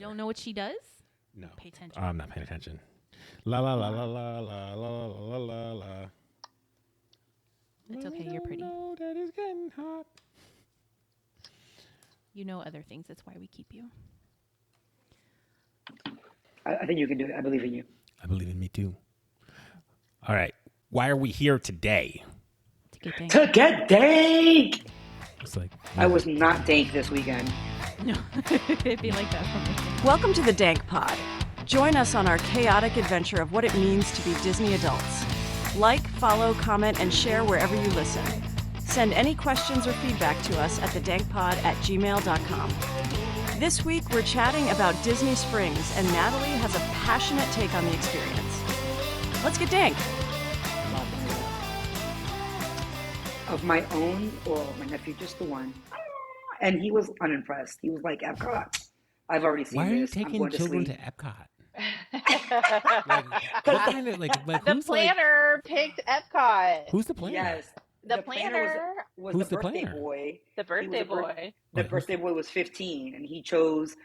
Don't know what she does? No. Pay attention. I'm not paying attention. La la la la la la la la la la. It's okay, you're pretty. No, that is getting hot. You know other things. That's why we keep you. I think you can do it. I believe in you. I believe in me too. All right. Why are we here today? To get dank! It's like I was not dank this weekend. No, it'd be like that for me. Welcome to the DANK Pod. Join us on our chaotic adventure of what it means to be Disney adults. Like, follow, comment, and share wherever you listen. Send any questions or feedback to us at thedankpod@gmail.com. This week, we're chatting about Disney Springs, and Natalie has a passionate take on the experience. Let's get dank. Of my own, or my nephew, just the one. And he was unimpressed. He was like, Epcot, I've already seen why are you this. I'm taking going children to to sleep. Epcot? What kind of, like The who's planner picked Epcot. Who's the planner? Yes. The planner was Who's the the birthday planner? boy. The birthday boy. The birthday boy was 15, and he chose,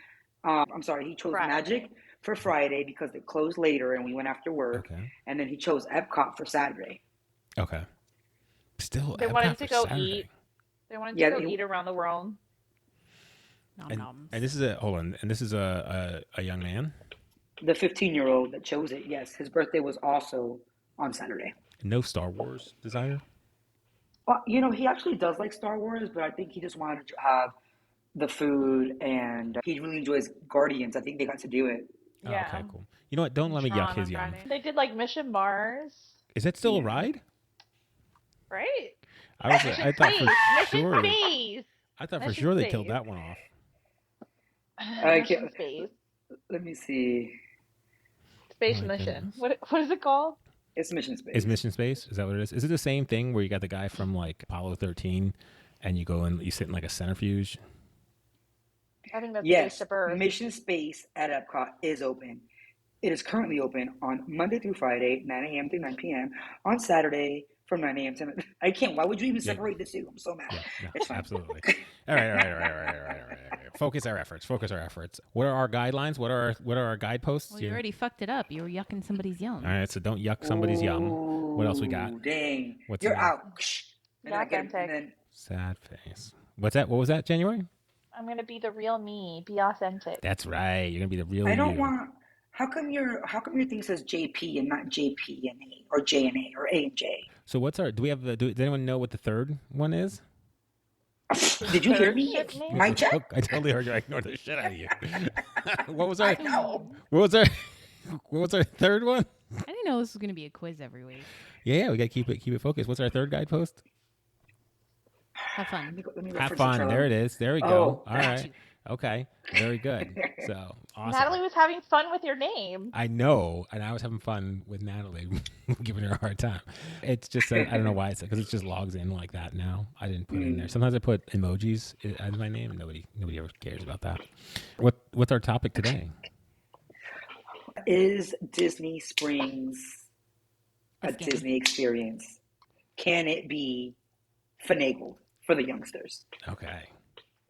he chose Friday. Magic for Friday because they closed later, and we went after work. Okay. And then he chose Epcot for Saturday. Okay. Still, They Epcot wanted to for go Saturday. eat. They wanted to Yeah, go eat around the world. Nom And, noms. and this is a young man. The 15-year-old that chose it, yes, his birthday was also on Saturday. No Star Wars desire. Well, he actually does like Star Wars, but I think he just wanted to have the food, and he really enjoys Guardians. I think they got to do it. Yeah. Oh, okay, cool. You know what? Don't let me yuck Tron his on yum. Friday. They did like Mission Mars, Is that still a Yeah. ride? right? I thought Mission for sure. Space. I thought for Mission sure they Space. killed that one off. Mission Space. Let me see. Space Oh my Mission. goodness. What is it called? It's Mission Space. Is Mission Space? Is that what it is? Is it the same thing where you got the guy from like Apollo 13 and you go and you sit in like a centrifuge? I think that's Yes, Spaceship Earth. Mission Space at Epcot is open. It is currently open on Monday through Friday, 9 a.m. through 9 p.m. On Saturday from 9 a.m. to... I can't. Why would you even separate the two? I'm so mad. Yeah, no, It's fine. absolutely. All right. Focus our efforts. What are our guidelines? What are our guideposts? Well, you already fucked it up. You were yucking somebody's yum. All right, so don't yuck somebody's yum. What else we got? Ooh, dang. What's You're that? out. And Not I get- authentic. and then Sad face. What's that? What was that, January? I'm gonna be the real me. Be authentic. That's right. You're gonna be the real I don't you. want... How come your thing says JP and not JP and A or J and A or A and J? So what's our? Do we have? Does anyone know what the third one is? Did you hear me? Third ship name? My check? I totally heard you. I ignored the shit out of you. What was I our? know. What was our third one? I didn't know this was going to be a quiz every week. Yeah, we gotta keep it focused. What's our third guidepost? Have fun. Let me Have reference fun. the There it is. There we go. Oh, All got right. you. Okay. Very good. So awesome. Natalie was having fun with your name. I know, and I was having fun with Natalie, giving her a hard time. It's just I don't know why it's because it just logs in like that now. I didn't put it in there. Sometimes I put emojis as my name, and nobody ever cares about that. What's our topic today? Is Disney Springs a Let's get it. Disney experience? Can it be finagled for the youngsters? Okay.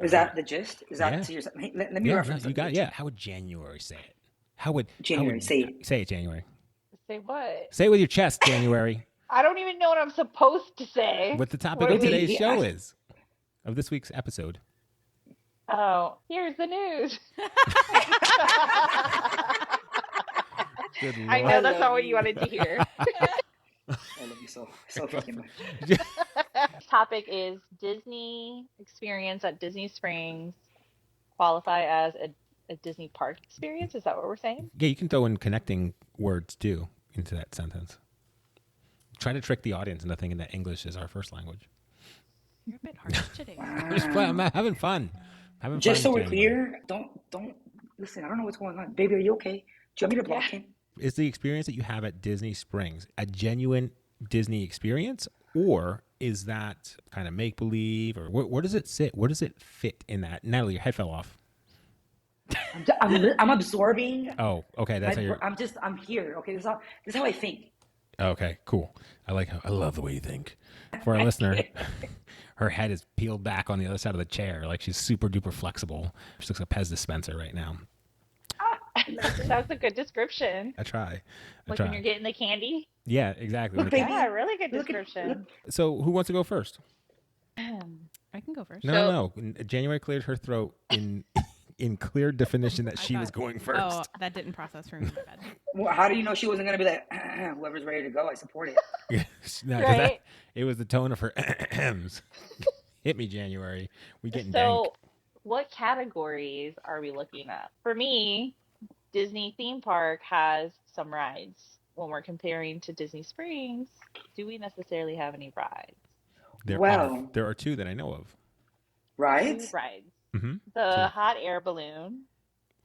Is that the gist? Is that Yeah. serious? Hey, let me Yeah, reference you it. got yeah. How would January say it? How would January, say it. Say it, January. Say what? Say it with your chest, January. I don't even know what I'm supposed to say. What the topic What of do you today's mean? show is of this week's episode. Oh, here's the news. Good I Lord. know that's not what you wanted to hear. I love you so fucking much. Topic is Disney experience at Disney Springs qualify as a Disney park experience? Is that what we're saying? Yeah, you can throw in connecting words too into that sentence. Try to trick the audience into thinking that English is our first language. You're a bit harsh today. I'm having fun. Just so we're January. clear, don't listen. I don't know what's going on, baby. Are you okay? Do you want me to block him? Is the experience that you have at Disney Springs a genuine Disney experience, or is that kind of make believe, or where does it sit? Where does it fit in that? Natalie, your head fell off. I'm absorbing. Oh, okay, that's how you're. I'm here. Okay, this is how I think. Okay, cool. I love the way you think. For our listener, her head is peeled back on the other side of the chair, like she's super duper flexible. She looks like a Pez dispenser right now. That's a good description. I try. Like when you're getting the candy. Yeah, exactly. Look, baby. Yeah, really good Look description. So who wants to go first? I can go first. No. January cleared her throat in clear definition that I she was thought- going first. Oh, that didn't process for me. My bad. Well, how do you know she wasn't gonna be like, whoever's ready to go, I support it. No, 'cause Right. it was the tone of her hit me January. We getting So, dank. what categories are we looking at? For me, Disney theme park has some rides. When we're comparing to Disney Springs, do we necessarily have any rides? There are two that I know of. Right? Two rides. Mm-hmm. The hot air balloon.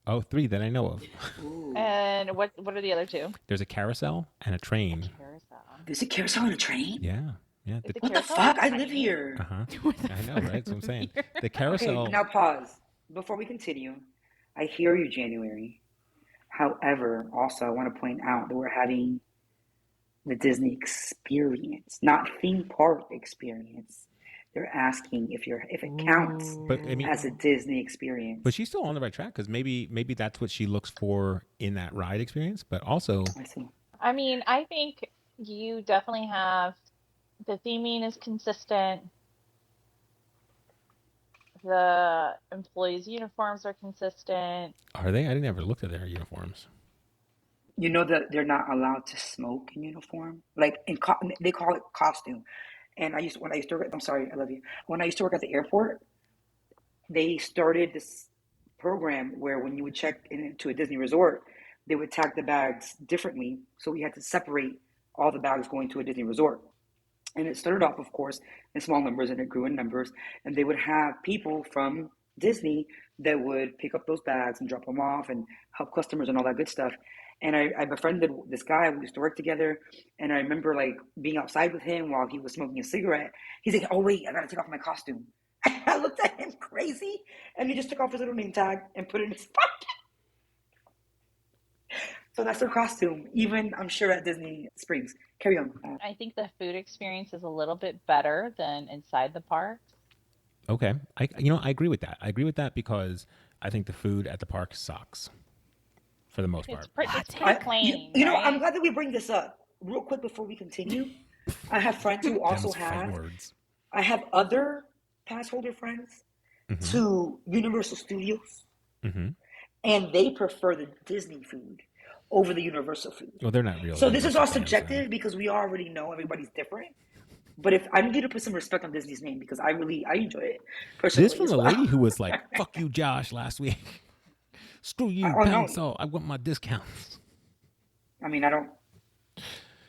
Oh, three that I know of. Ooh. And what are the other two? There's a carousel and a train. Carousel. There's a carousel on a train? Yeah. Is it What the carousel fuck? or I live train? here. Uh-huh. I know, right? That's what I'm saying. The carousel. Okay, now pause. Before we continue, I hear you, January. However, also, I want to point out that we're having the Disney experience, not theme park experience. They're asking if it counts But I mean, as a Disney experience. but she's still on the right track because maybe that's what she looks for in that ride experience. But also, I see. I mean, I think you definitely have the theming is consistent. The employees' uniforms are consistent. are they? I didn't ever look at their uniforms. You know that they're not allowed to smoke in uniform, like they call it costume. And when I used to work. I'm sorry, I love you. When I used to work at the airport, they started this program where when you would check into a Disney resort, they would tag the bags differently. So we had to separate all the bags going to a Disney resort. And it started off, of course, in small numbers and it grew in numbers. And they would have people from Disney that would pick up those bags and drop them off and help customers and all that good stuff. And I befriended this guy. We used to work together. And I remember like being outside with him while he was smoking a cigarette. He's like, oh, wait, I got to take off my costume. I looked at him crazy. And he just took off his little name tag and put it in his pocket. So that's their costume, even I'm sure at Disney Springs. Carry on. I think the food experience is a little bit better than inside the parks. Okay, I agree with that. I agree with that because I think the food at the park sucks for the most part. It's pretty plain. You know, right? I'm glad that we bring this up real quick before we continue. I have friends who also Them's fight have. words. I have other pass holder friends to Universal Studios, and they prefer the Disney food over the Universal food. Well, they're not real. So this is all Universal fans, subjective because we already know everybody's different. But if I need you to put some respect on Disney's name because I enjoy it personally. This from as the well. lady who was like, "Fuck you, Josh," last week. Screw you, Oh, no. pound salt. I want my discounts. I mean, I don't.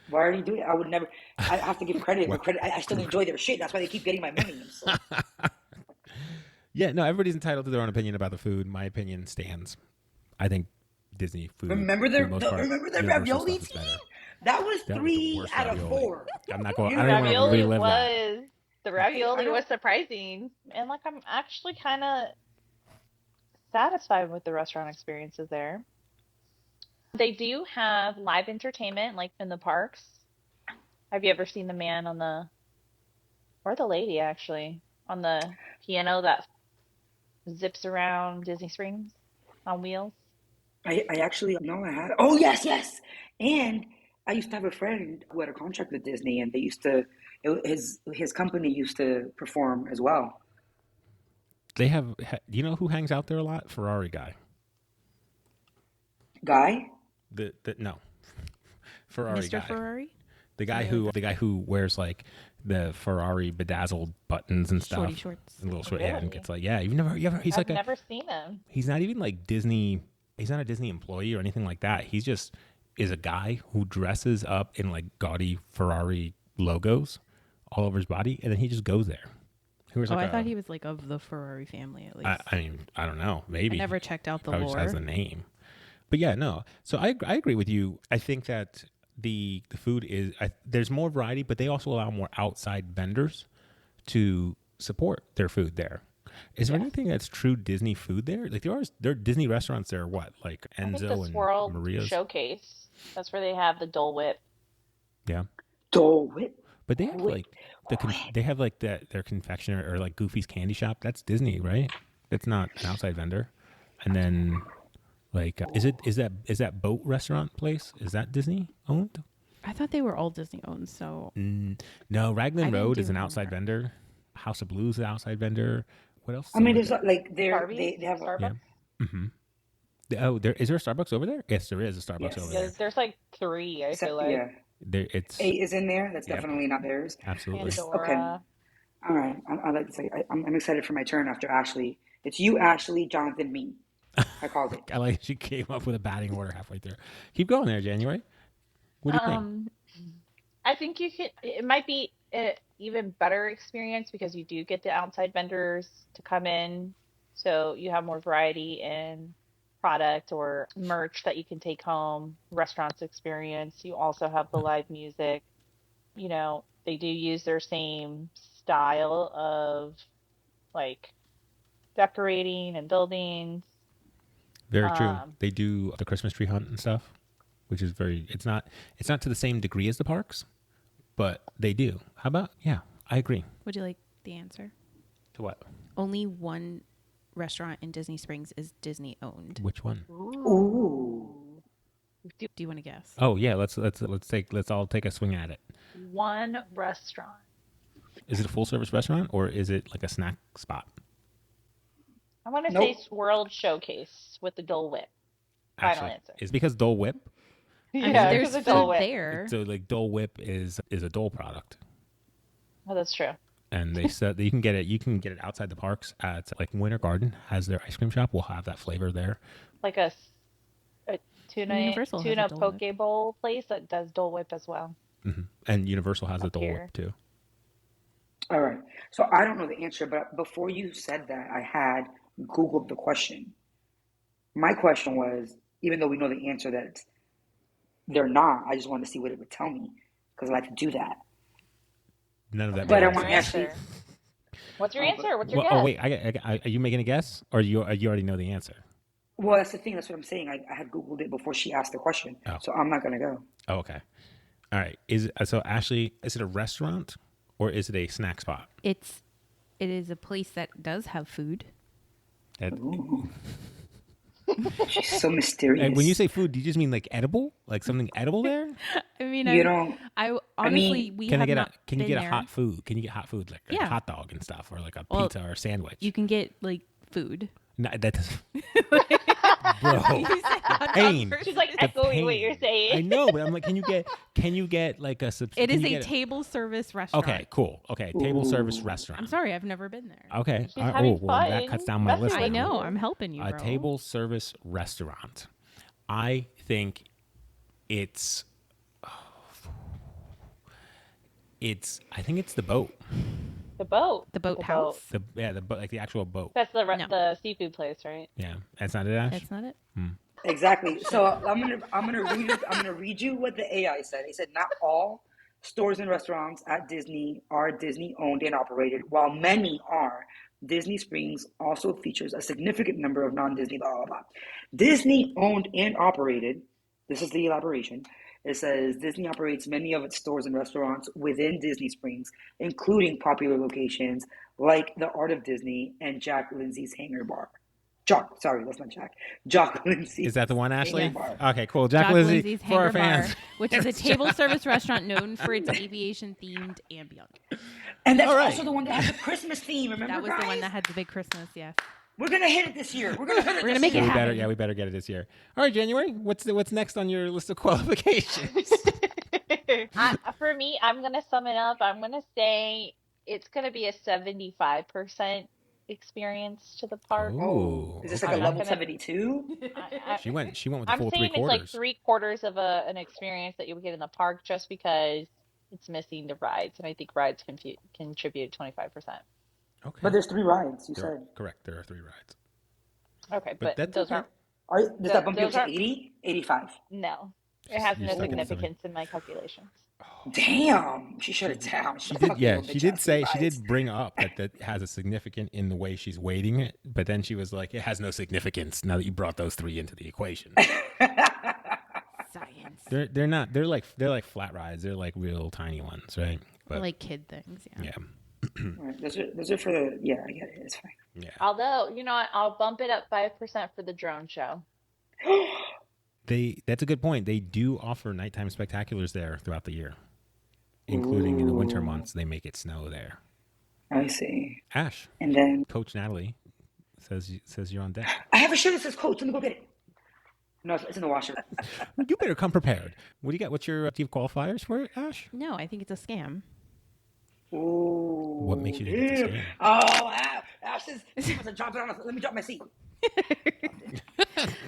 Why are you doing it? I would never. I have to give credit. Where credit. I still enjoy their shit. That's why they keep getting my money. So. Yeah, no, everybody's entitled to their own opinion about the food. My opinion stands. I think Disney food. Remember for their the most part, Universal stuff ravioli is team? better. That was That was the 3 worst out of ravioli. 4. I'm not going. You I don't want to Ravioli relive that. was the ravioli don't- was surprising, and like I'm actually kind of satisfied with the restaurant experiences there. They do have live entertainment, like in the parks. Have you ever seen the man on the, or the lady actually, on the piano that zips around Disney Springs on wheels? I actually no, I had. Oh yes. And I used to have a friend who had a contract with Disney, and they used to. His company used to perform as well. They have. You know who hangs out there a lot? Ferrari guy. Guy. No, Ferrari Mr. guy. Ferrari? The guy who wears like the Ferrari bedazzled buttons and stuff. Shorty shorts. And little short, yeah, and Really? gets like, yeah, you ever he's I've like never seen him. he's not even like Disney. He's not a Disney employee or anything like that. He's just is a guy who dresses up in like gaudy Ferrari logos all over his body, and then he just goes there. He was Oh, like I thought he was like of the Ferrari family at least. I mean, I don't know. Maybe I never checked out the probably just has lore. the name. But yeah, no. So I agree with you. I think that the food is there's more variety, but they also allow more outside vendors to support their food there. Is there anything that's true Disney food there? Like there are Disney restaurants there. What like I think Enzo the and Swirl Maria's? Showcase. That's where they have the Dole Whip. Yeah, Dole Whip. but they have like they have like their confectioner or like Goofy's Candy Shop. That's Disney, right? That's not an outside vendor. And then Like, is that boat restaurant place? Is that Disney owned? I thought they were all Disney owned. So No, I Raglan didn't Road is do an outside vendor. House of Blues is an outside vendor. What else? I mean, there's like Barbie's, they have Yeah. Starbucks. Mm-hmm. Oh, is there a Starbucks over there? Yes, there is a Starbucks yes, over Yeah, there. there's like 3. I feel like yeah. There, it's 8 is in there. That's Yep, definitely not theirs. absolutely. Okay. Pandora. All right. I like to say I'm excited for my turn after Ashley. It's you, Ashley, Jonathan, me. I called it. I like she came up with a batting order halfway through. Keep going there, January. What do you think? I think you could. It might be an even better experience because you do get the outside vendors to come in, so you have more variety in product or merch that you can take home. Restaurants experience. You also have the live music. They do use their same style of like decorating and buildings. Very true. Um, They do the Christmas tree hunt and stuff, which is very. It's not to the same degree as the parks, but they do. How about? Yeah, I agree. would you like the answer? To what? Only one restaurant in Disney Springs is Disney owned. Which one? Ooh. Do you want to guess? Oh yeah, let's all take a swing at it. One restaurant. Is it a full service restaurant or is it like a snack spot? I want to Nope. say World Showcase with the Dole Whip. Final Actually, answer. it's because Dole Whip. I mean, Yeah, there's because of food Dole Whip. there. So like Dole Whip is a Dole product, Oh, that's true. and they said that you can get it. You can get it outside the parks at like Winter Garden has their ice cream shop. Will have that flavor there. Like a tuna Universal has a tuna Dole Whip. poke bowl place that does Dole Whip as well. And Universal has a Up Dole here. Whip too. All right. So I don't know the answer, but before you said that, I had Googled the question. My question was, even though we know the answer that they're not, I just wanted to see what it would tell me because I like to do that. None of that. But I made want sense. Ashley. What's your answer? What's your Well, guess? oh wait, are you making a guess or you already know the answer? Well, that's the thing. That's what I'm saying. I had Googled it before she asked the question. Oh. So I'm not going to go. Oh, okay. All right. So Ashley, is it a restaurant or is it a snack spot? It is a place that does have food. That- She's so mysterious. and when you say food, do you just mean like edible, like something edible there? I mean, You don't- I honestly, mean, we Can I have get not can you been get a there. hot food? Can you get hot food like a Yeah. hot dog and stuff, or like a Well, pizza or a sandwich? You can get like food. No, that doesn't. Bro, pain. She's like The echoing what you're pain. saying. I know, but I'm like, can you get like a? It is can you a get table service restaurant. Okay, cool. Okay, table service restaurant. I'm sorry, I've never been there. Okay. She's having well, that fun. cuts down my That's list. what I now. know. I'm helping you, A bro. table service restaurant. I think it's. I think it's the boat. The boat. The boathouse. The boat, like the actual boat. That's the No. the seafood place, right? Yeah, that's not it, Ash. That's not it. Exactly. So I'm gonna read you what the AI said. It said not all stores and restaurants at Disney are Disney owned and operated, while many are. Disney Springs also features a significant number of non-Disney blah blah blah. Disney owned and operated. This is the elaboration. It says Disney operates many of its stores and restaurants within Disney Springs, including popular locations like the Art of Disney and Jack Lindsay's Hangar Bar. Sorry, that's not Jack. Jock Lindsay. Is that the one, Ashley? Hangar Bar. Okay, cool. Jack Jock Lindsay Lindsay's for our Hangar Bar, fans. which is a table service restaurant known for its aviation themed ambience. And that's All right. also the one that has the Christmas theme. Remember, That was guys? the one that had the big Christmas. Yes. We're gonna hit it this year. We're gonna hit it. We're gonna this make it year. happen. We better get it this year. All right, January. What's next on your list of qualifications? For me, I'm gonna sum it up. I'm gonna say it's gonna be a 75% experience to the park. Ooh, Is this okay. like a level gonna- 72? She went with the I'm full saying 3/4. it's like 3/4 of an experience that you would get in the park just because it's missing the rides, and I think rides contribute 25%. Okay. But there's 3 rides. You There- said. correct. There are 3 rides. Okay, But but that's those okay. aren't. Does that bump you up Those to aren't- 80? 85? No, it has You're no stuck at 70. significance in my calculations. Damn. She shut it down. She did. She did bring up that has a significant in the way she's weighting it, but then she was like, it has no significance now that you brought those 3 into the equation. Science. they're not. They're like flat rides. They're like real tiny ones, right? Or like kid things. Yeah. yeah. Right, those are for the, yeah, I get it. It's fine. Yeah. Although, you know what, I'll bump it up 5% for the drone show. That's a good point. They do offer nighttime spectaculars there throughout the year, including in the winter Ooh, months. They make it snow there. I see. Ash, And then Coach Natalie says you're on deck. I have a shirt that says Coach. Let me go get it. No, it's in the washer. You better come prepared. What do you got? What's your do you have qualifiers for it, Ash? No, I think it's a scam. Ooh. What makes you think it's a damn. scam? Oh, Ash says, let me drop my seat.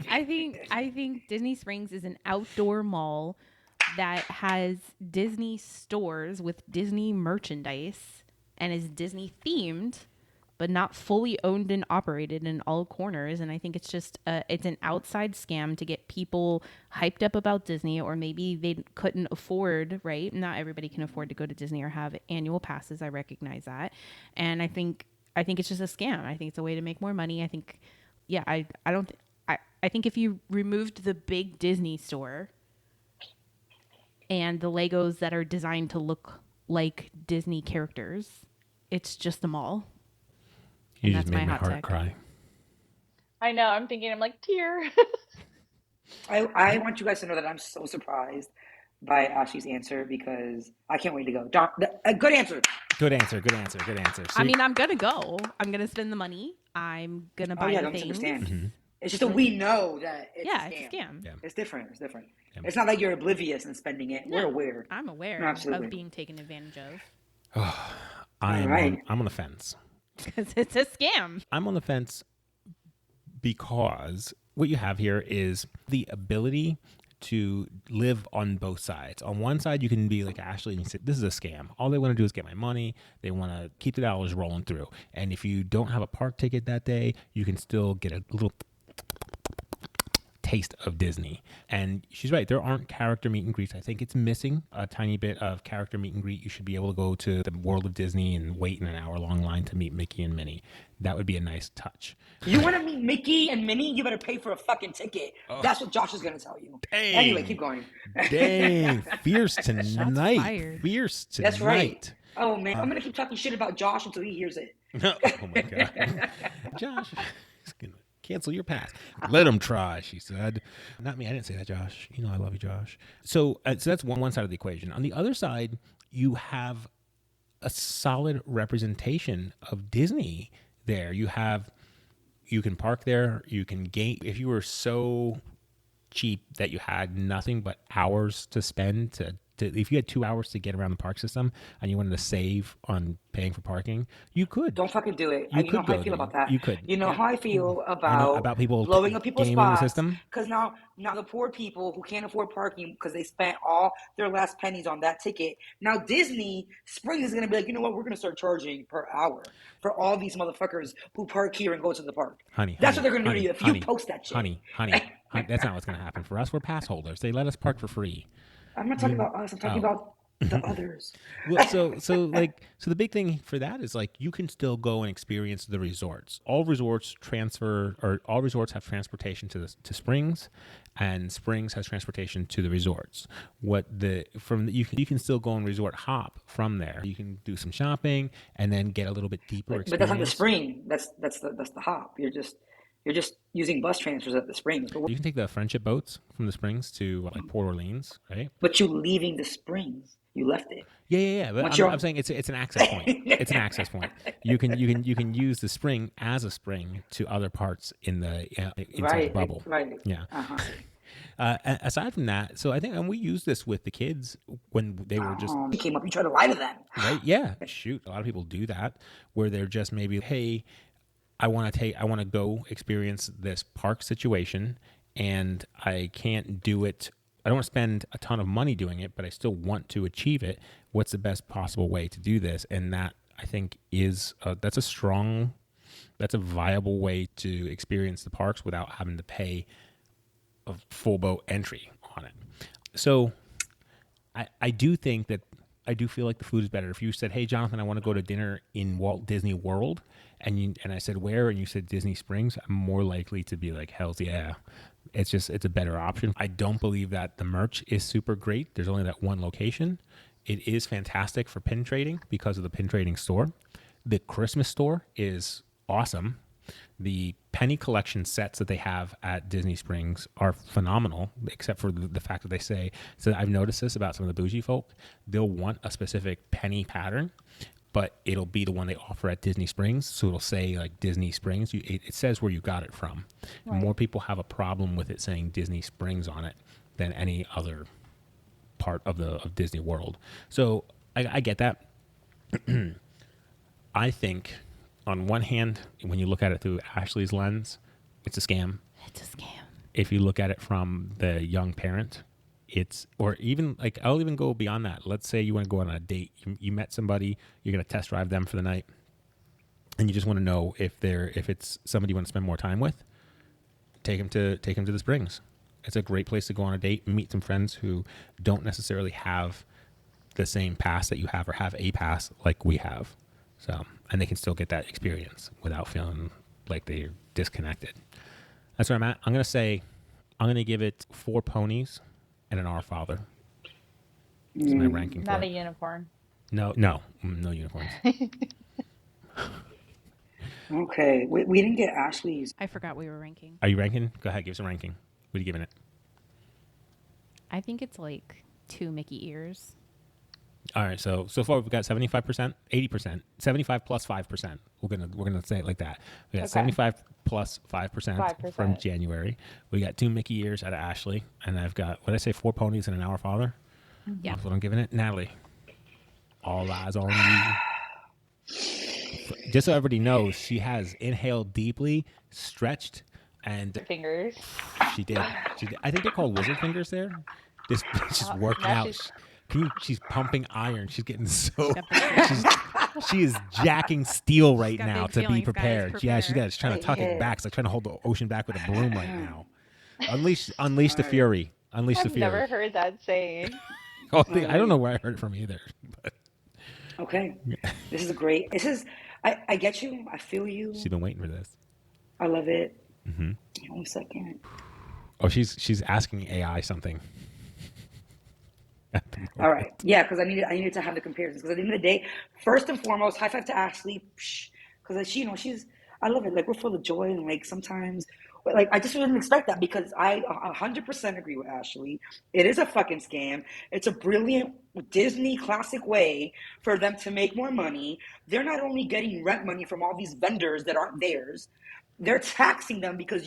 I think Disney Springs is an outdoor mall that has Disney stores with Disney merchandise and is Disney themed, but not fully owned and operated in all corners. And I think it's just it's an outside scam to get people hyped up about Disney, or maybe they couldn't afford, right? Not everybody can afford to go to Disney or have annual passes. I recognize that. And I think it's just a scam. I think it's a way to make more money. I think, yeah, I don't, I think if you removed the big Disney store and the Legos that are designed to look like Disney characters, it's just a mall. You And just that's made my my hot heart take. cry. I know. I'm thinking. I'm like tear. I want you guys to know that I'm so surprised by Ashley's answer because I can't wait to go. Don, a good answer. Good answer. Good answer. Good answer. I mean, I'm gonna go. I'm gonna spend the money. I'm gonna Oh buy yeah, the don't things. misunderstand. It's just that we know that it's Yeah, a scam. it's a scam. Yeah. It's different. It's different. Yeah. It's not like you're oblivious and spending it. We're No, aware. I'm aware No, absolutely. of being taken advantage of I'm right. I'm on the fence. because it's a scam. I'm on the fence because what you have here is the ability to live on both sides. On one side, you can be like Ashley and you say, this is a scam. All they want to do is get my money. They want to keep the dollars rolling through. And if you don't have a park ticket that day, you can still get a little taste of Disney. And she's right. There aren't character meet and greets. I think it's missing a tiny bit of character meet and greet. You should be able to go to the World of Disney and wait in an hour-long line to meet Mickey and Minnie. That would be a nice touch. You want to meet Mickey and Minnie? You better pay for a fucking ticket. That's what Josh is going to tell you. Dang. Anyway, keep going. Dang, fierce tonight. fired. Fierce tonight. That's right. Oh, man. I'm going to keep talking shit about Josh until he hears it. Oh my God. Josh is going to cancel your pass. Let him try, she said. Not me. I didn't say that, Josh. You know I love you, Josh. So that's one side of the equation. On the other side, you have a solid representation of Disney there. You can park there. You can gain. If you were so cheap that you had nothing but hours to spend if you had 2 hours to get around the park system and you wanted to save on paying for parking, you could. Don't fucking do it. You You know could how I go feel there. about that. You could. You know how I feel about people blowing up people's gaming the spots. system. Because now the poor people who can't afford parking because they spent all their last pennies on that ticket. Now Disney Springs is going to be like, you know what? We're going to start charging per hour for all these motherfuckers who park here and go to the park. Honey, That's what they're going to do to you if honey, you post that shit. Honey, that's not what's going to happen for us. We're pass holders. They let us park for free. I'm not talking about us. I'm talking about the others. Well, so the big thing for that is like you can still go and experience the resorts. All resorts have transportation to Springs, and Springs has transportation to the resorts. You can still go and resort hop from there. You can do some shopping and then get a little bit deeper experience. But that's not the spring. That's the hop. You're just using bus transfers at the Springs. You can take the friendship boats from the Springs to like Port Orleans, right? But you leaving the Springs. You left it. Yeah. But I'm saying it's an access point. It's an access point. You can use the spring as a spring to other parts in the inside the bubble. Right. Yeah. Uh-huh. Aside from that, so I think, and we used this with the kids when they were just You came up. You tried to lie to them. right. Yeah. Shoot, a lot of people do that where they're just maybe, hey, I want to go experience this park situation, and I can't do it. I don't want to spend a ton of money doing it, but I still want to achieve it. What's the best possible way to do this? And that, I think, is that's a viable way to experience the parks without having to pay a full boat entry on it. So I do think that I do feel like the food is better. If you said, hey, Jonathan, I want to go to dinner in Walt Disney World, and I said, where? And you said Disney Springs, I'm more likely to be like, hells yeah. It's a better option. I don't believe that the merch is super great. There's only that one location. It is fantastic for pin trading because of the pin trading store. The Christmas store is awesome. The penny collection sets that they have at Disney Springs are phenomenal, except for the fact that they say, so I've noticed this about some of the bougie folk, they'll want a specific penny pattern, but it'll be the one they offer at Disney Springs. So it'll say like Disney Springs. It says where you got it from. Right. More people have a problem with it saying Disney Springs on it than any other part of Disney World. So I get that. I think on one hand, when you look at it through Ashley's lens, it's a scam. It's a scam. If you look at it from the young parent, or even like, I'll even go beyond that. Let's say you want to go on a date. You met somebody, you're going to test drive them for the night, and you just want to know if it's somebody you want to spend more time with. Take them to the Springs. It's a great place to go on a date and meet some friends who don't necessarily have the same pass that you have or have a pass like we have. So, and they can still get that experience without feeling like they're disconnected. That's where I'm at. I'm going to give it 4 ponies and an Our Father. That's my ranking. Not for a it. unicorn. No unicorns. Okay, we didn't get Ashley's. I forgot we were ranking. Are you ranking? Go ahead, give us a ranking. What are you giving it? I think it's like 2 Mickey ears. All right, so far we've got 75%, 80%, 75 plus 5%. We're gonna say it like that. We got 75 plus 5% from 5%. January. We got 2 Mickey ears out of Ashley, and I've got, what did I say, 4 ponies and an Our Father. Yeah. That's what I'm giving it. Natalie, all eyes on you. Just so everybody knows, she has inhaled deeply, stretched, and Fingers. she did. I think they're called wizard fingers there. Just working now out. She's pumping iron. She's getting so. Got the She is jacking steel right got now big to be feelings, guys. prepared. Yeah, she's trying to tuck it back. It's like trying to hold the ocean back with a broom right now. Unleash the fury. Unleash the I've fury. never heard that saying. I don't know where I heard it from either. But Okay, this is great. I get you. I feel you. she's been waiting for this. I love it. Mm-hmm. 1 second. Oh, she's asking AI something. All right. Yeah, because I needed to have the comparisons. Because at the end of the day, first and foremost, high five to Ashley. Because I love it. Like, we're full of joy, and like sometimes, like, I just didn't expect that, because I 100% agree with Ashley. It is a fucking scam. It's a brilliant Disney classic way for them to make more money. They're not only getting rent money from all these vendors that aren't theirs, they're taxing them, because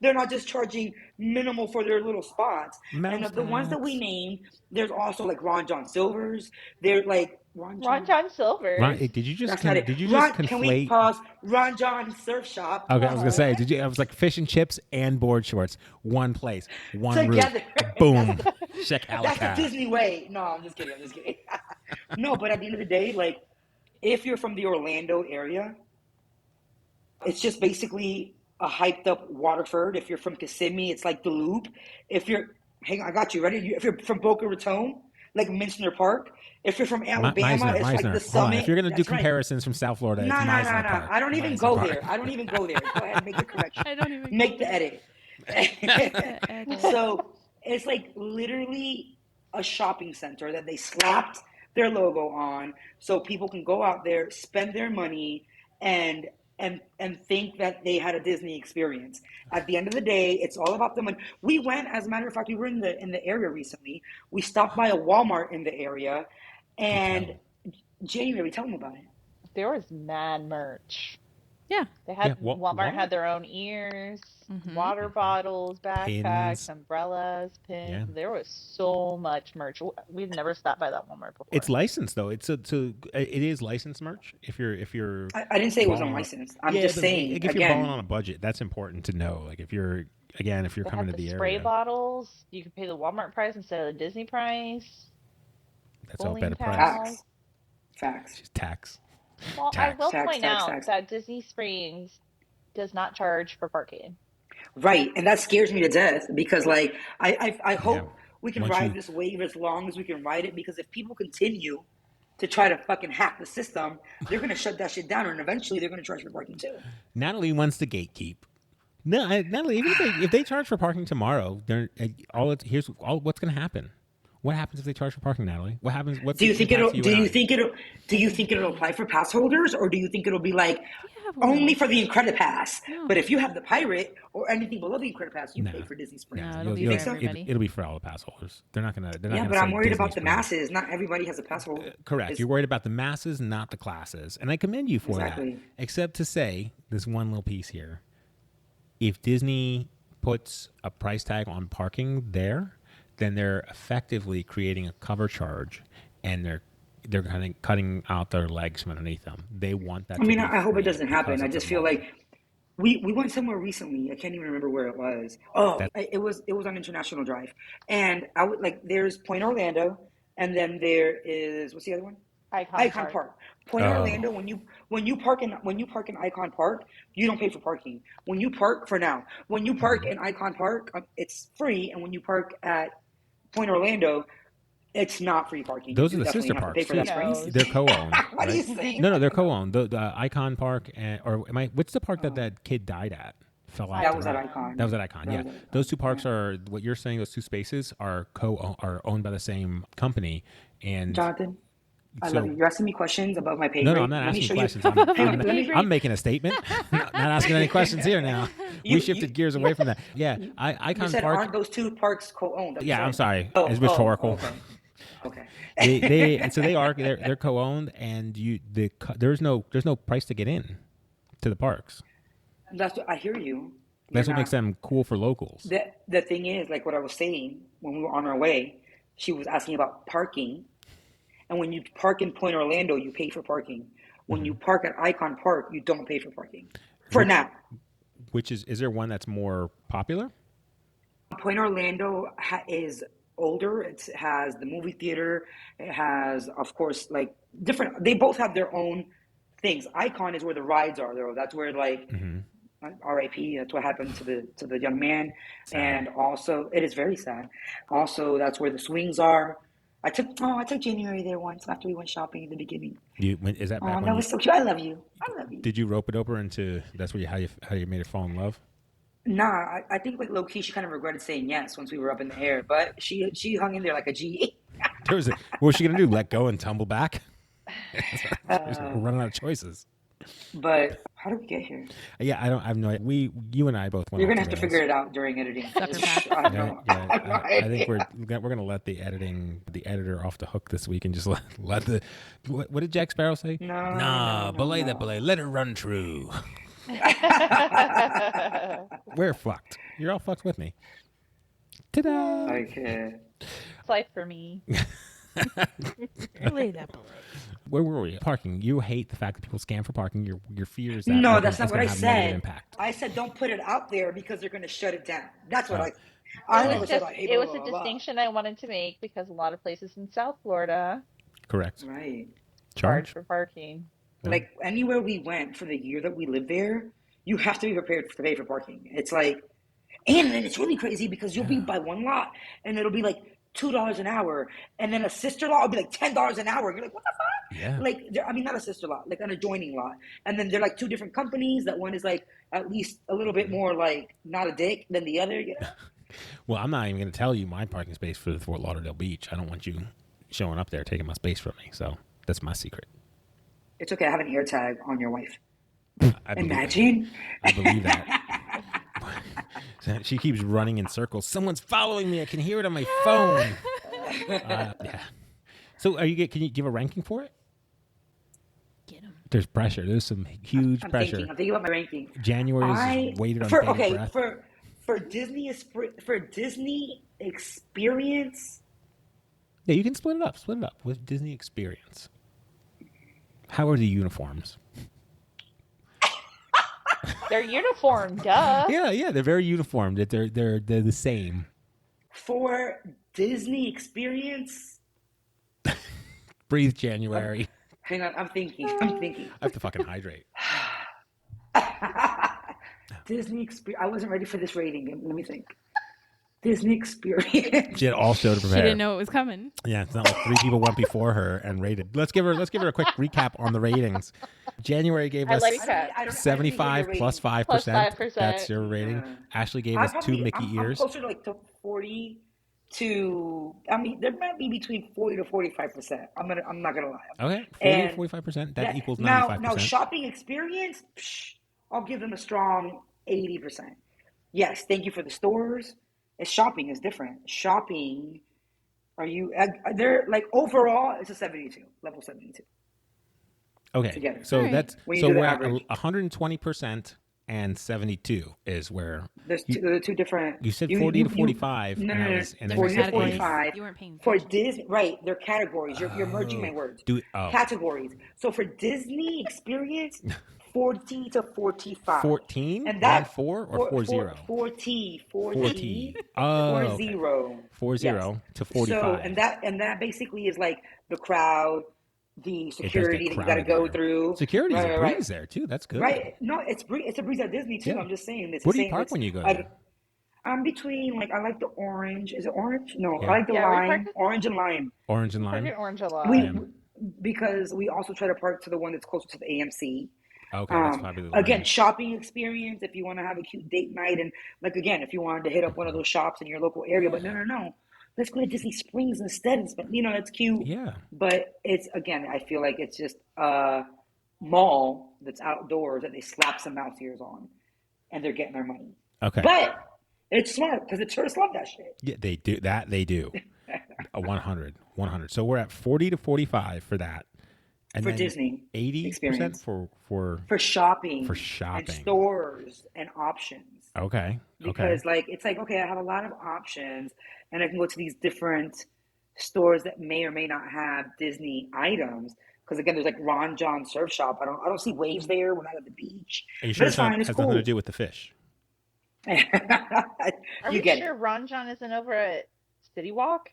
they're not just charging minimal for their little spots. And of the ones that we named, there's also like Ron John Silver's. They're like Ron John Silver. Ron, did you just That's not it. did you just Can we conflate? pause? Ron John Surf Shop. Okay, I was gonna say, I was like fish and chips and board shorts, one place, one Together. roof, boom, check That's the Alacant. Disney way. No, I'm just kidding. No, but at the end of the day, like, if you're from the Orlando area, it's just basically a hyped up Waterford. If you're from Kissimmee, it's like the Loop. Hang on, I got you. Ready? If you're from Boca Raton, like Minster Park. If you're from Alabama, it's like the Hold on. Summit. If you're gonna do That's right. comparisons from South Florida, No. it's Meisner Park. I don't even Meisner go Park. there. I don't even go there. Go ahead, make the correction. I don't even Make the edit. edit. So it's like literally a shopping center that they slapped their logo on, so people can go out there, spend their money, and think that they had a Disney experience. At the end of the day, it's all about the money. We went, as a matter of fact, we were in the area recently. We stopped by a Walmart in the area, and January, tell them about it. There was mad merch. Yeah. They had Yeah, Walmart had their own ears, water bottles, backpacks, Pins. umbrellas, pins. Yeah. There was so much merch. We'd never stopped by that Walmart before. It's licensed though. It is licensed merch. If you're I didn't say it was balling unlicensed. I'm yeah, just but saying, if you're balling again, on a budget, that's important to know. Like if you're They coming had to the the spray area, bottles. You could pay the Walmart price instead of the Disney price. that's all bowling better price. towels. facts. She's tax. Well, Tax. I will Tax, point tax, out tax. that Disney Springs does not charge for parking. Right, and that scares me to death, because like I hope Yeah. we can Once ride you- this wave as long as we can ride it, because if people continue to try to fucking hack the system, they're gonna shut that shit down, and eventually they're gonna charge for parking too. Natalie wants to gatekeep. No, Natalie, even if they charge for parking tomorrow, here's what's going to happen. What happens if they charge for parking, Natalie? What happens? What's Do you the think impact it'll? to you Do and you I? think it'll? Do you think it'll apply for pass holders, or do you think it'll be like Yeah, only for the Incredipass? No. But if you have the Pirate or anything below the Incredipass, you No. pay for Disney Springs. No, it'll be you for think so? everybody. It'll be for all the pass holders. They're not gonna. They're not Yeah, gonna but say I'm worried Disney about the Springs. masses. Not everybody has a pass holder. Correct. You're worried about the masses, not the classes, and I commend you for Exactly. that. Except to say this one little piece here: if Disney puts a price tag on parking there, then they're effectively creating a cover charge, and they're kind of cutting out their legs from underneath them. They want that. I mean, to be I hope it free doesn't happen. because I it's just a feel mall. like we went somewhere recently. I can't even remember where it was. Oh, That- it was on International Drive, and I would like there's Point Orlando, and then there is what's the other one? Icon Park. Point Oh. Orlando. When you park in Icon Park, you don't pay for parking. When you park when you park in Icon Park, it's free, and when you park at Point Orlando, it's not free parking. Those You are the definitely sister have to pay parks for too. that No. Springs. They're co-owned. What are you right? saying? No, they're co-owned. The Icon Park or am I? What's the park that kid died at? Fell out. That the was at road. Icon. That was at Icon. That Yeah, was at Icon. those two parks are what you're saying. Those two spaces are are owned by the same company. And Jonathan, I so- love you. You're asking me questions above my pay no, grade. I'm not Let me asking show questions. you. I'm, on, let me- I'm making a statement. Not asking any questions here now. You- We shifted you- gears away from that. Yeah, You Icon said Park. aren't those two parks co-owned? That's what Yeah, you I'm said. sorry. Oh, It's rhetorical. Okay. They're co-owned, and there's no price to get in to the parks. That's what I hear you. That's You're what makes not- them cool for locals. The thing is, like what I was saying when we were on our way, she was asking about parking, and when you park in Point Orlando, you pay for parking. When you park at Icon Park, you don't pay for parking. For now, Which is there one that's more popular? Point Orlando is older. It has the movie theater. It has, of course, like different. They both have their own things. Icon is where the rides are, though. That's where like R.I.P. That's what happened to the young man. Sad. And also, it is very sad. Also, that's where the swings are. I took January there once after we went shopping in the beginning. Is that back Oh, when that was so cute. I love you. did you rope it over into that's where how you made her fall in love? Nah, I think like low key she kind of regretted saying yes once we were up in the air, but she hung in there like a G. What was she gonna do? Let go and tumble back? We're running out of choices. But how did we get here? Yeah, I have no idea. You and I both went. You're off gonna have the to rails. figure it out during editing. Sucker pack. I don't know. I think we're gonna let the editor off the hook this week and just let the what did Jack Sparrow say? No, belay that belay, let it run true. We're fucked. You're all fucked with me. Ta-da! Okay. It's life for me. Relay that bullet. Where were we? Parking. You hate the fact that people scam for parking. Your fear is that No, it's that's not what gonna I have negative said. impact. I said don't put it out there because they're gonna shut it down. That's what Oh. I It never was said just I hate it was blah, a blah, blah, blah. distinction I wanted to make because a lot of places in South Florida Correct. Right. charge Charge. for parking. Like anywhere we went for the year that we lived there, you have to be prepared to pay for parking. It's like, and then it's really crazy because you'll be by one lot and it'll be like $2 an hour, and then a sister lot will be like $10 an hour. You're like, what the fuck? Yeah. Like, I mean, not a sister lot, like an adjoining lot, and then they're like two different companies. That one is like at least a little bit more like not a dick than the other. You know? Well, I'm not even going to tell you my parking space for the Fort Lauderdale Beach. I don't want you showing up there taking my space from me. So that's my secret. It's okay. I have an air tag on your wife. I believe Imagine. I believe that. She keeps running in circles. Someone's following me. I can hear it on my phone. Yeah. So, can you give a ranking for it? Get him. There's pressure. There's some huge I'm pressure. thinking about my ranking. January's weighted on for bated okay breath. for Disney experience. Yeah, you can split it up. Split it up with Disney experience. How are the uniforms? They're uniform, duh. Yeah, they're very uniform. They're the same. For Disney experience, Breathe, January. hang on, I'm thinking. I have to fucking hydrate. Disney experience. I wasn't ready for this rating. Let me think. Disney experience. She had all show to She prepare. didn't know it was coming. Yeah, it's not like 3 people went before her and rated. Let's give her a quick recap on the ratings. January gave I us like that. I don't 75 even plus hear 5%. Plus 5%. That's your rating. Yeah. Ashley gave the us rating. 2 Mickey I'm ears. closer to like to 40 to, I mean, there might be between 40 to 45%. I'm not gonna lie. Okay, 40 to And 45%. That equals now 95%. shopping experience, I'll give them a strong 80%. Yes, thank you for the stores. Shopping is different. Shopping, they're like overall, it's a 72, level 72 Okay, together. so All right. that's When you so do the we're at average. 120% and 72 is where There's you, two different. you said 40 to 45, No, and no, that no. was and then Those you are said 40 to age. categories. 45 You weren't paying for attention. Disney. Right, they're categories. You're merging my Oh, words. oh, Categories. So for Disney experience, 40 to 45, 14, and 1 that 4 or 40? 40 40. Oh, okay. 40. 40 Yes. to So 45. and that basically is like the crowd, the It does get security that you got to crowded go there. through. Security's a Right. breeze there too. That's good. Right. No, it's a breeze at Disney too. Yeah. I'm just saying. It's the Where do you same. park It's when you go like there? I'm between, like, I like the orange. Is it orange? No, Yeah. I like the Yeah, we park lime. Orange and lime. Orange and at lime. Orange a lot. We Yeah. because we also try to park to the one that's closer to the AMC. Okay, that's probably the Again, lime. shopping experience. If you want to have a cute date night, and like again, if you wanted to hit up one of those shops in your local area, but no, let's go to Disney Springs instead. And spend, it's cute, Yeah. but it's again, I feel like it's just a mall that's outdoors that they slap some mouse ears on, and they're getting their money. Okay. But it's smart because the tourists love that shit. Yeah, they do that. They do. 100. So we're at 40 to 45 for that. And For then Disney 80% experience. for shopping, For shopping. and stores and options. Okay. Because like it's like, okay, I have a lot of options, and I can go to these different stores that may or may not have Disney items. Because again, there's like Ron John Surf Shop. I don't see waves there. We're not at the beach. Are you But sure it's it's not, fine. It's has cool. nothing to do with the fish? Are You we get sure it. Ron John isn't over at City Walk?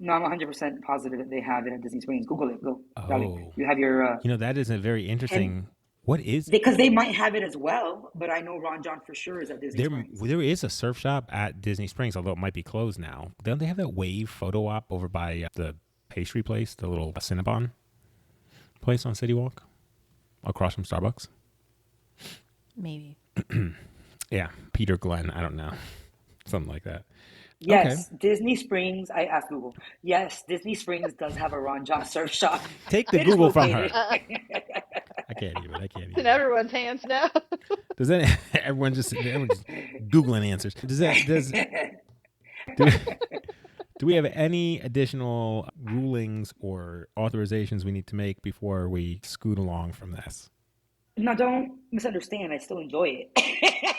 No, I'm 100% positive that they have it at Disney Springs. Google it. Go, darling. Oh. You have your That is a very interesting. What is because they might have it as well, but I know Ron John for sure is at Disney there? Springs. There is a surf shop at Disney Springs, although it might be closed now. Don't they have that wave photo op over by the pastry place, the little Cinnabon place on City Walk, across from Starbucks? Maybe. Yeah, Peter Glenn. I don't know, something like that. Yes, Disney Springs. I asked Google. Yes, Disney Springs does have a Ron John surf shop. Take the It is Google from her. located. I can't even. It's in everyone's hands now. Does that everyone just Googling answers? Do we have any additional rulings or authorizations we need to make before we scoot along from this? No, don't misunderstand. I still enjoy it.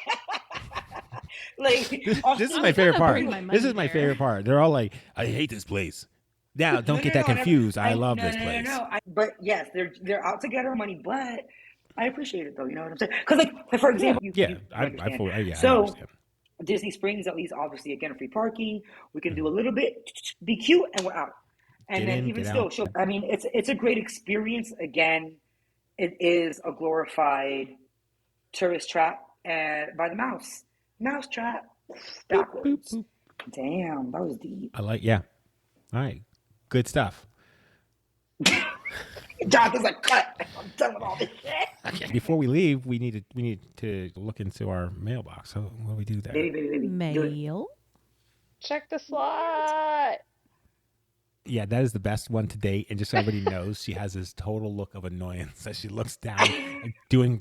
Like This is my favorite part. putting my money This is my there. favorite part. They're all like, "I hate this place." Now, don't get that confused. I love this place. But yes, they're out to get our money. But I appreciate it though. You know what I'm saying? Because like for example, Yeah, you I understand. fully, I So understand. Disney Springs, at least, obviously, again, free parking. We can do a little bit, be cute, and we're out. And Get then in, even get still, out. I mean, it's a great experience. Again, it is a glorified tourist trap and by the mouse trap backwards. boop. Damn, that was deep. Yeah. All right, good stuff. Jonathan's like, cut. I'm done with all this shit. Before we leave, we need to look into our mailbox. So what do we do there? Baby. Do it. Mail. Check the slot. Yeah, that is the best one to date. And just so everybody knows, she has this total look of annoyance as she looks down,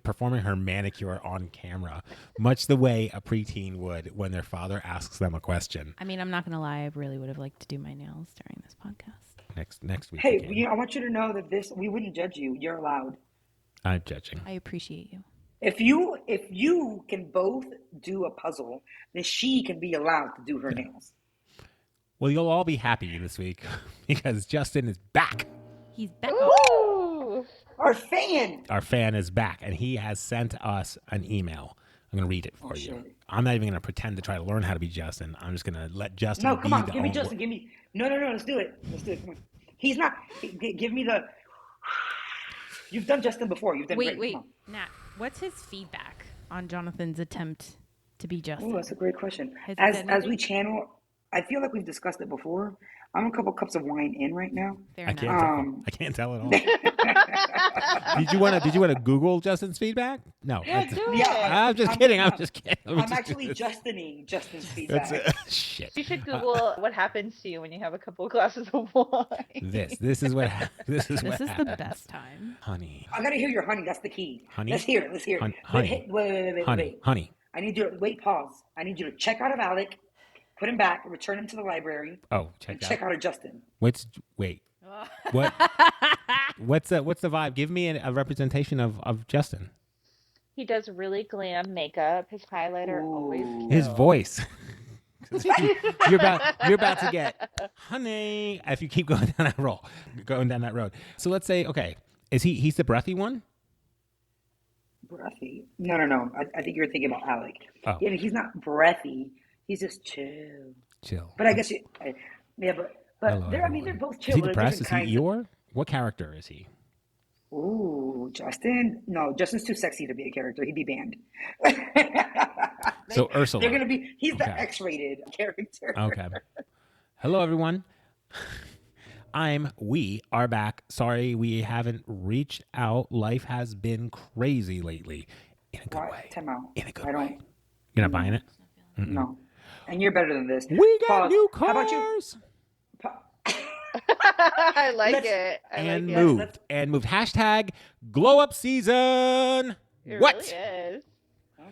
performing her manicure on camera, much the way a preteen would when their father asks them a question. I mean, I'm not gonna lie. I really would have liked to do my nails during this podcast. Next week. Hey, I want you to know that we wouldn't judge you. You're allowed. I'm judging. I appreciate you. If you can both do a puzzle, then she can be allowed to do her nails. Well, you'll all be happy this week because Justin is back. He's back. Ooh. Our fan. Our fan is back, and he has sent us an email. I'm going to read it for you. Shit. I'm not even going to pretend to try to learn how to be Justin. I'm just going to let Justin No, be come on. the Give me own- Justin. Give me. No. Let's do it. Come on. He's not. Give me the. You've done Justin before. You've done Wait. great. Come Nat, what's his feedback on Jonathan's attempt to be on. Justin? Oh, that's a great question. Has he said As we anything? channel, I feel like we've discussed it before. I'm a couple cups of wine in right now. Fair I enough. can't tell. Um, I can't tell at all. Did you want to Google Justin's feedback? No. Yeah, that's- do yeah, it. I'm just I'm- kidding. I'm I'm- just kidding. Let me I'm just do actually this. Justining Justin's That's feedback. shit. You should Google what happens to you when you have a couple of glasses of wine. This is what this is This what is the happens. best time. Honey. I gotta hear your honey. That's the key. Honey? Let's hear it. Let's hear it. Honey. Wait. Honey. I need you to wait. Pause. I need you to check out of Alec, put him back, return him to the library, Oh, and check check out. out of Justin. Wait. What? What's the vibe? Give me a representation of Justin. He does really glam makeup. His highlighter always Ooh. His kills. voice. you're about to get honey if you keep going down that road. So let's say, okay, he's the breathy one? Breathy? No. I think you're thinking about Alec. Oh. Yeah, he's not breathy. He's just chill. Chill. But I guess yeah, but Hello, they're everyone. both Is chill. he but they're depressed? Is different he kinds of- Eeyore? What character is he? Ooh, Justin? No, Justin's too sexy to be a character. He'd be banned. So Ursula. They're gonna be. He's the Okay. X-rated character. Okay. Hello, everyone. We are back. Sorry we haven't reached out. Life has been crazy lately. In a good What? way. Time out. In a good I way. don't. You're not buying it? No. And you're better than this. We got Pause. new How about you? cars. I like Let's- it. I And like moved. And moved. Hashtag glow up season. It What? really is.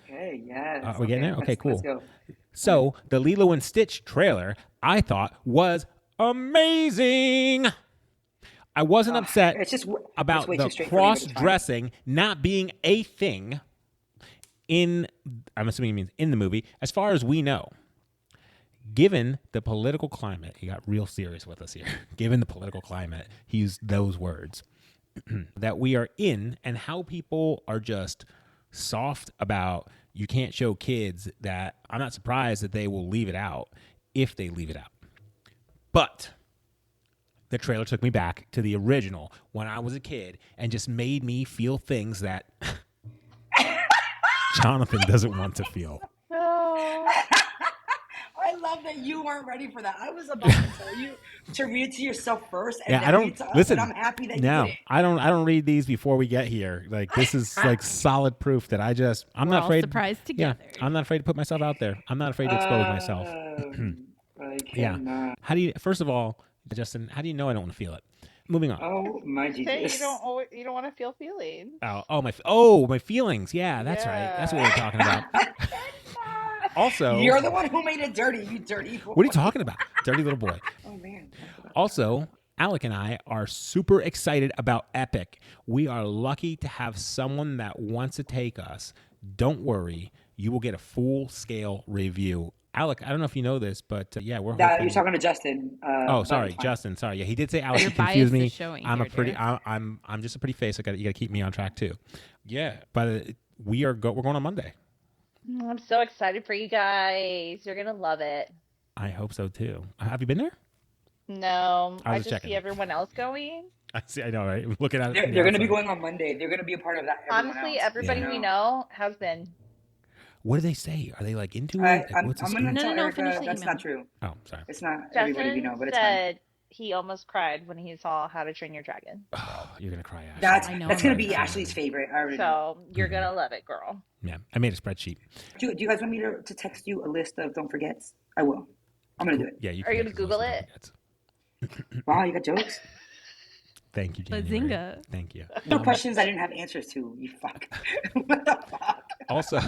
Okay. Yes. Are we getting there? Okay, let's cool. go. So the Lilo and Stitch trailer I thought was amazing. I wasn't upset It's just about it's way the too straight for me, but it's fine. cross-dressing not being a thing in, I'm assuming it means in the movie, as far as we know. Given the political climate, he got real serious with us here. Given the political climate, he used those words that we are in, and how people are just soft about you can't show kids that. I'm not surprised that they will leave it out if they leave it out. But the trailer took me back to the original when I was a kid and just made me feel things that Jonathan doesn't want to feel. No. I love that you weren't ready for that. I was about to tell you to read it to yourself first. And Yeah, then I read don't it to us, listen. and I'm happy that you No, did it. I don't read these before we get here. Like this is like solid proof that I'm We're not all afraid. surprised Yeah, together. I'm not afraid to put myself out there. I'm not afraid to expose myself. I Yeah. cannot. How do you? First of all, Justin, how do you know I don't want to feel it? Moving on. Oh my Say Jesus. you don't want to feel feelings. My feelings. Yeah, that's right. That's what we're talking about. Also, You're the one who made it dirty, you dirty boy. what are you talking about, dirty little boy? Oh man. Also, Alec and I are super excited about Epic. We are lucky to have someone that wants to take us. Don't worry, you will get a full-scale review. Alec, I don't know if you know this, but yeah, we're hoping. You're talking to Justin. Oh, but sorry, it's fine. Justin. Sorry, yeah, he did say Alec. Your He confused bias me. is showing I'm here, a pretty. dear. I'm just a pretty face. You got to keep me on track too. Yeah, but we're going on Monday. I'm so excited for you guys. You're gonna love it. I hope so too. Have you been there? No, I I was just checking. see everyone else going. I see. I know, right? I'm looking at it. They're going to be going on Monday. They're going to be a part of that. everyone Honestly, else, everybody you we know has been. What do they say? Are they like into I, it? Like, I'm, what's the I'm going to scoop? tell No, Erica finish the that's email. not true. Oh, sorry. It's not everybody we Justin know, but it's fine. said he almost cried when he saw How to Train Your Dragon. Oh, you're gonna cry, Ashley. That's I know, that's I'm going to really be excited. Ashley's favorite. I already know. So you're gonna love it, girl. Yeah, I made a spreadsheet. Do you guys want me to text you a list of don't forgets? I will. I'm going to do it. Yeah, you. Are you can gonna make a Google list of forgets. Wow, you got jokes? Thank you, January. Bazinga. Thank you. No questions I didn't have answers to. You fuck. What the fuck? Also,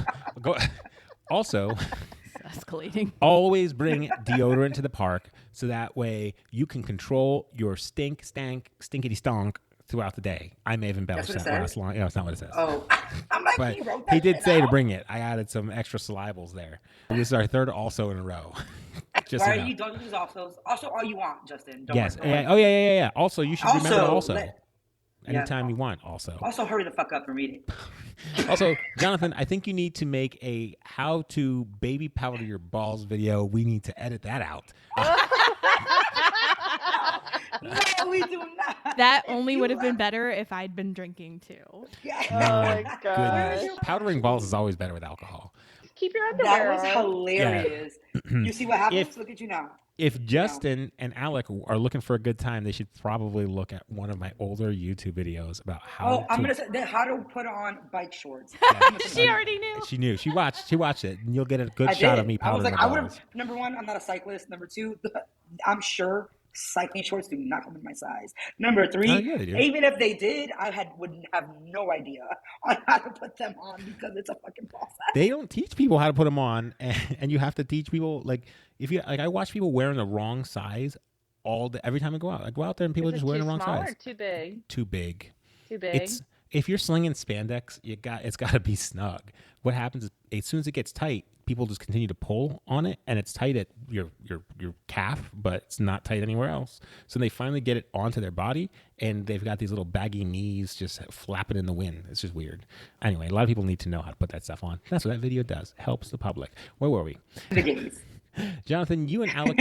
also, It's escalating. always bring deodorant to the park so that way you can control your stinkity stonk throughout the day. I may have embellished That's that what it last says? line. No, it's not what it says. Oh, I'm like, But he wrote that he did shit say to out? bring it. I added some extra syllables there. This is our third also in a row. Just Why so are you you know. don't use also all you want, Justin? Don't Yes. worry, don't Yeah. Oh, yeah. Also, you should remember to also. yeah. Anytime you want, also. Also, hurry the fuck up and read it. Also, Jonathan, I think you need to make a how to baby powder your balls video. We need to edit that out. No, we do not. That only You would have been are- better if I'd been drinking too. Oh my Goodness. gosh. Powdering balls is always better with alcohol. Keep your That underwear was on. hilarious. You see what happens? If- Look at you now. If Justin and Alec are looking for a good time, they should probably look at one of my older YouTube videos about how Oh, I'm to. gonna say how to put on bike shorts. She already knew. She knew. She watched it, and you'll get a good I shot did. of me I was powdering like, my I would balls. have. Number one, I'm not a cyclist. Number two, I'm sure cycling shorts do not come in my size. Number three, Yeah, they do. even if they did, would have no idea on how to put them on because it's a fucking process. They don't teach people how to put them on, and you have to teach people. Like, if you like, I watch people wearing the wrong size all day. Every time I go out, there and people are Is just it wearing too the wrong small size. or too big? Too big. Too big. It's if you're slinging spandex, it's got to be snug. What happens is as soon as it gets tight, people just continue to pull on it, and it's tight at your calf, but it's not tight anywhere else. So they finally get it onto their body, and they've got these little baggy knees just flapping in the wind. It's just weird. Anyway, a lot of people need to know how to put that stuff on. That's what that video does. Helps the public. Where were we? The gays. Jonathan, you and Alec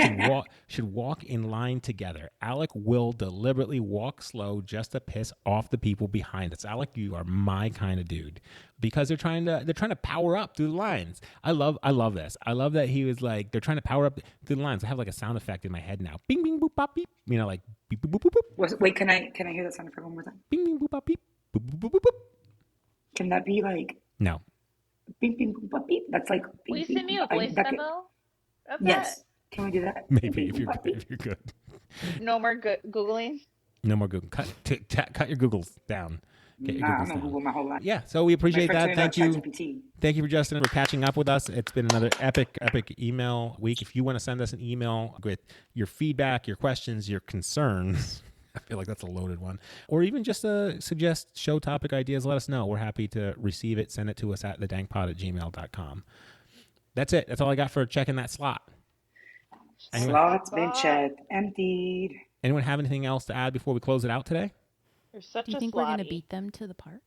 should walk in line together. Alec will deliberately walk slow just to piss off the people behind us. Alec, you are my kind of dude because they're trying to power up through the lines. I love this. I love that he was like they're trying to power up through the lines. I have like a sound effect in my head now. Bing bing boop bop beep. You know, like beep boop boop boop boop. Wait, can I hear that sound effect one more time? Bing bing boop bop beep. Boop boop boop boop boop. Can that be like No. beep beep boop boop beep? That's like. Will you beep, send me a voice memo of Yes. Can we do that? Maybe if you're good. that? No more Googling? No more Google. Cut your Googles down. Get your Nah, Googles I'm gonna down. Google my whole life. Yeah, so we appreciate My that. friends Thank say you. about ChatGPT. Thank you for Justin for catching up with us. It's been another epic email week. If you want to send us an email with your feedback, your questions, your concerns, I feel like that's a loaded one, or even just suggest show topic ideas, let us know. We're happy to receive it. Send it to us at thedankpod@gmail.com. That's it. That's all I got for checking that slot. Anyway, Slot's been checked, emptied. anyone have anything else to add before we close it out today? You're such Do you a think we're going to slotty. beat them to the park?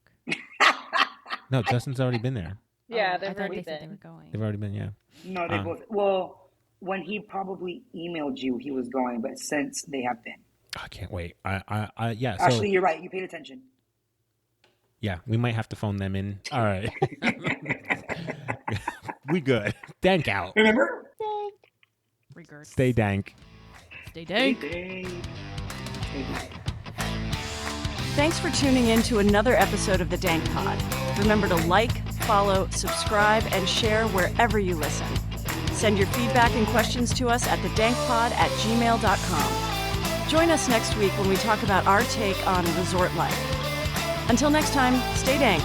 No, Justin's already been there. Yeah, I they've thought already they said they been. were going. They've already been, yeah. No, they both. Well, when he probably emailed you, he was going, but since they have been. I can't wait. Yeah. So, Actually, you're right. You paid attention. yeah, we might have to phone them in. All right. We good. Dank out. Remember? Regards. Stay dank. Stay dank. Stay dank. Thanks for tuning in to another episode of the Dank Pod. Remember to like, follow, subscribe, and share wherever you listen. Send your feedback and questions to us at thedankpod@gmail.com. Join us next week when we talk about our take on resort life. Until next time, stay dank.